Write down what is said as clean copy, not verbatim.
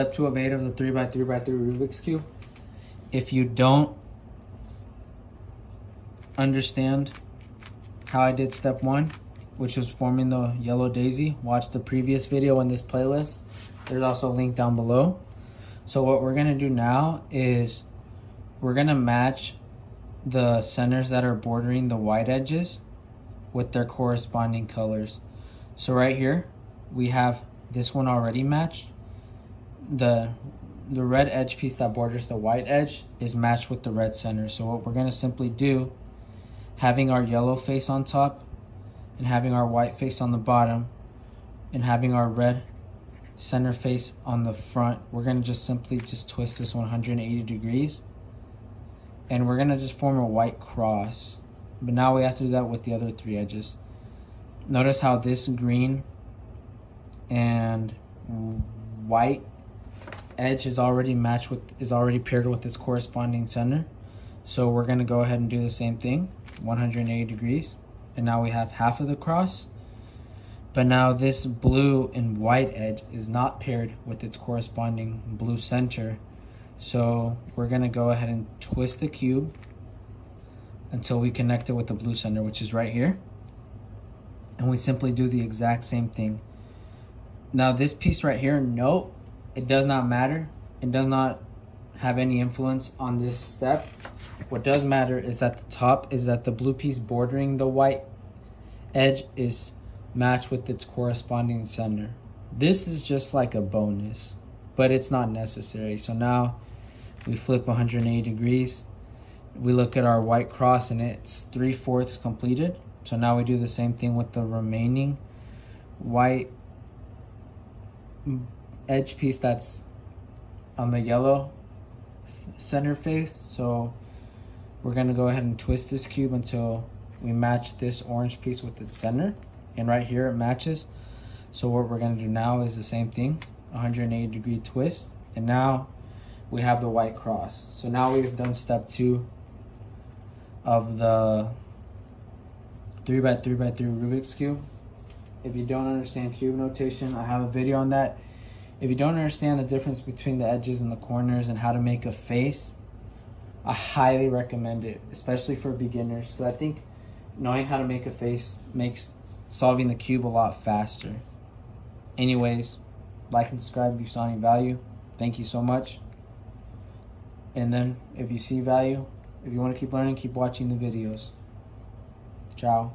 Step 2 of 8 of the 3x3x3 Rubik's Cube. If you don't understand how I did step 1, which was forming the yellow daisy, watch the previous video in this playlist. There's also a link down below. So what we're gonna do now is we're gonna match the centers that are bordering the white edges with their corresponding colors. So right here, we have this one already matched. The red edge piece that borders the white edge is matched with the red center. So what we're gonna simply do, having our yellow face on top and having our white face on the bottom and having our red center face on the front, we're gonna just simply twist this 180 degrees and we're gonna just form a white cross. But now we have to do that with the other 3 edges. Notice how this green and white edge is already paired with its corresponding center. So we're gonna go ahead and do the same thing, 180 degrees. And now we have half of the cross. But now this blue and white edge is not paired with its corresponding blue center. So we're gonna go ahead and twist the cube until we connect it with the blue center, which is right here. And we simply do the exact same thing. Now this piece right here, note, it does not matter. It does not have any influence on this step. What does matter is that the top is that the blue piece bordering the white edge is matched with its corresponding center. This is just like a bonus, but it's not necessary. So now we flip 180 degrees. We look at our white cross and it's 3/4 completed. So now we do the same thing with the remaining white edge piece that's on the yellow center face. So we're gonna go ahead and twist this cube until we match this orange piece with its center. And right here it matches. So what we're gonna do now is the same thing, 180 degree twist. And now we have the white cross. So now we've done step 2 of the 3x3x3 Rubik's Cube. If you don't understand cube notation, I have a video on that. If you don't understand the difference between the edges and the corners and how to make a face, I highly recommend it, especially for beginners, because I think knowing how to make a face makes solving the cube a lot faster. Anyways, like and subscribe if you saw any value. Thank you so much. And then if you see value, if you want to keep learning, keep watching the videos. Ciao.